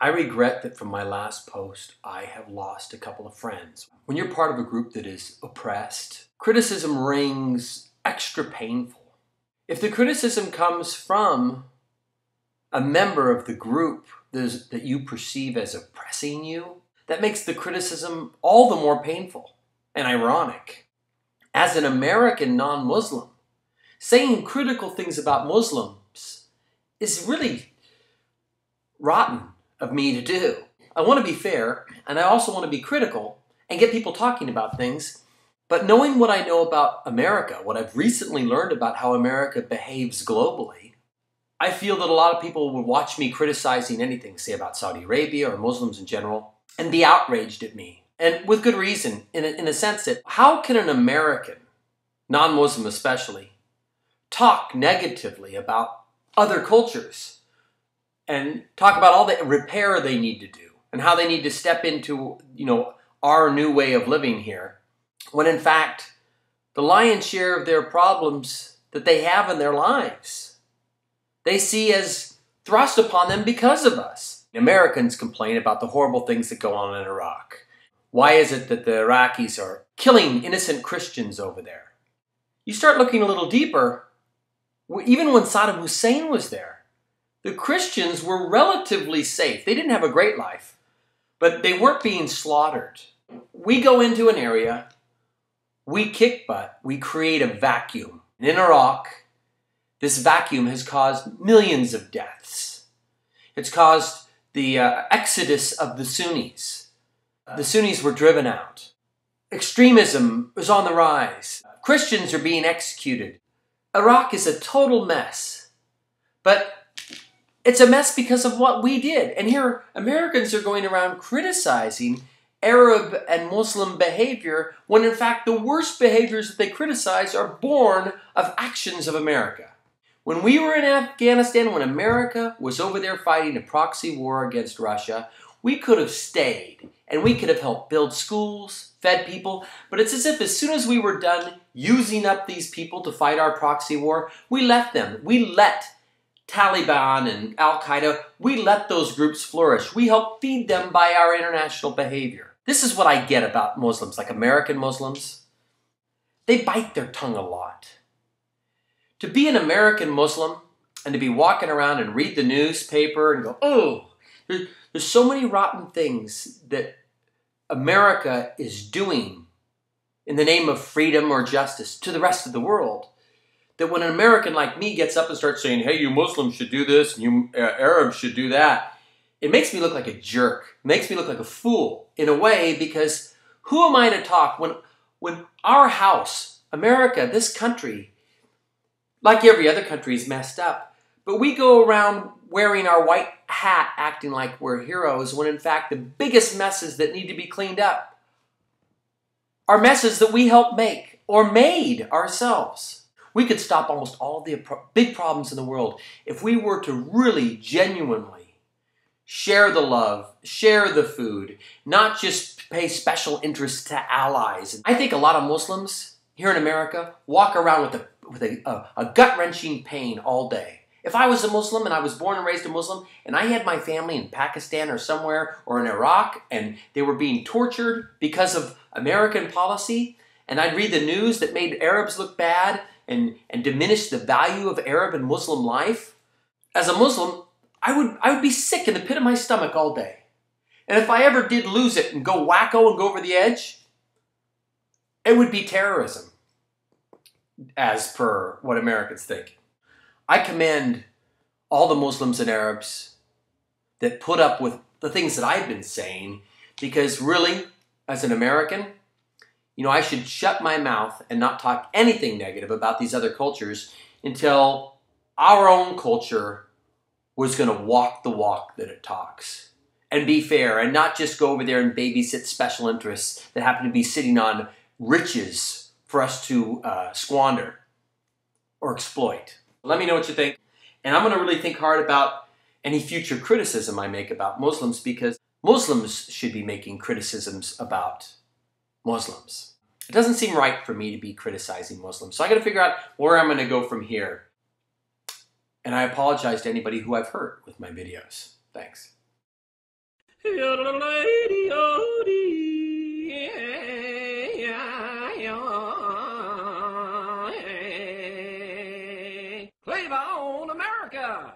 I regret that from my last post, I have lost a couple of friends. When you're part of a group that is oppressed, criticism rings extra painful. If the criticism comes from a member of the group that you perceive as oppressing you, that makes the criticism all the more painful and ironic. As an American non-Muslim, saying critical things about Muslims is really rotten of me to do. I want to be fair, and I also want to be critical and get people talking about things. But knowing what I know about America, what I've recently learned about how America behaves globally, I feel that a lot of people would watch me criticizing anything, say about Saudi Arabia or Muslims in general, and be outraged at me. And with good reason, in the sense that how can an American, non-Muslim especially, talk negatively about other cultures and talk about all the repair they need to do and how they need to step into, our new way of living here, when in fact, the lion's share of their problems that they have in their lives, they see as thrust upon them because of us. Americans complain about the horrible things that go on in Iraq. Why is it that the Iraqis are killing innocent Christians over there? You start looking a little deeper, even when Saddam Hussein was there, the Christians were relatively safe. They didn't have a great life, but they weren't being slaughtered. We go into an area, we kick butt, we create a vacuum. And in Iraq, this vacuum has caused millions of deaths. It's caused the exodus of the Sunnis. The Sunnis were driven out. Extremism is on the rise. Christians are being executed. Iraq is a total mess. But it's a mess because of what we did. And here, Americans are going around criticizing Arab and Muslim behavior when in fact the worst behaviors that they criticize are born of actions of America. When we were in Afghanistan, when America was over there fighting a proxy war against Russia, we could have stayed and we could have helped build schools, fed people, but it's as if as soon as we were done using up these people to fight our proxy war, we left them. We let Taliban and Al-Qaeda, we let those groups flourish. We help feed them by our international behavior. This is what I get about Muslims, like American Muslims. They bite their tongue a lot. To be an American Muslim and to be walking around and read the newspaper and go, oh, there's so many rotten things that America is doing in the name of freedom or justice to the rest of the world, that when an American like me gets up and starts saying, hey, you Muslims should do this and you Arabs should do that, it makes me look like a jerk. It makes me look like a fool in a way, because who am I to talk when our house, America, this country, like every other country, is messed up, but we go around wearing our white hat acting like we're heroes when in fact the biggest messes that need to be cleaned up are messes that we helped make or made ourselves. We could stop almost all the big problems in the world if we were to really genuinely share the love, share the food, not just pay special interest to allies. I think a lot of Muslims here in America walk around with a gut-wrenching pain all day. If I was a Muslim and I was born and raised a Muslim and I had my family in Pakistan or somewhere or in Iraq and they were being tortured because of American policy, and I'd read the news that made Arabs look bad and diminished the value of Arab and Muslim life, as a Muslim, I would be sick in the pit of my stomach all day. And if I ever did lose it and go wacko and go over the edge, it would be terrorism, as per what Americans think. I commend all the Muslims and Arabs that put up with the things that I've been saying, because really, as an American, I should shut my mouth and not talk anything negative about these other cultures until our own culture was going to walk the walk that it talks and be fair and not just go over there and babysit special interests that happen to be sitting on riches for us to squander or exploit. Let me know what you think. And I'm going to really think hard about any future criticism I make about Muslims, because Muslims should be making criticisms about Muslims. It doesn't seem right for me to be criticizing Muslims. So I got to figure out where I'm going to go from here. And I apologize to anybody who I've hurt with my videos. Thanks. Play on America!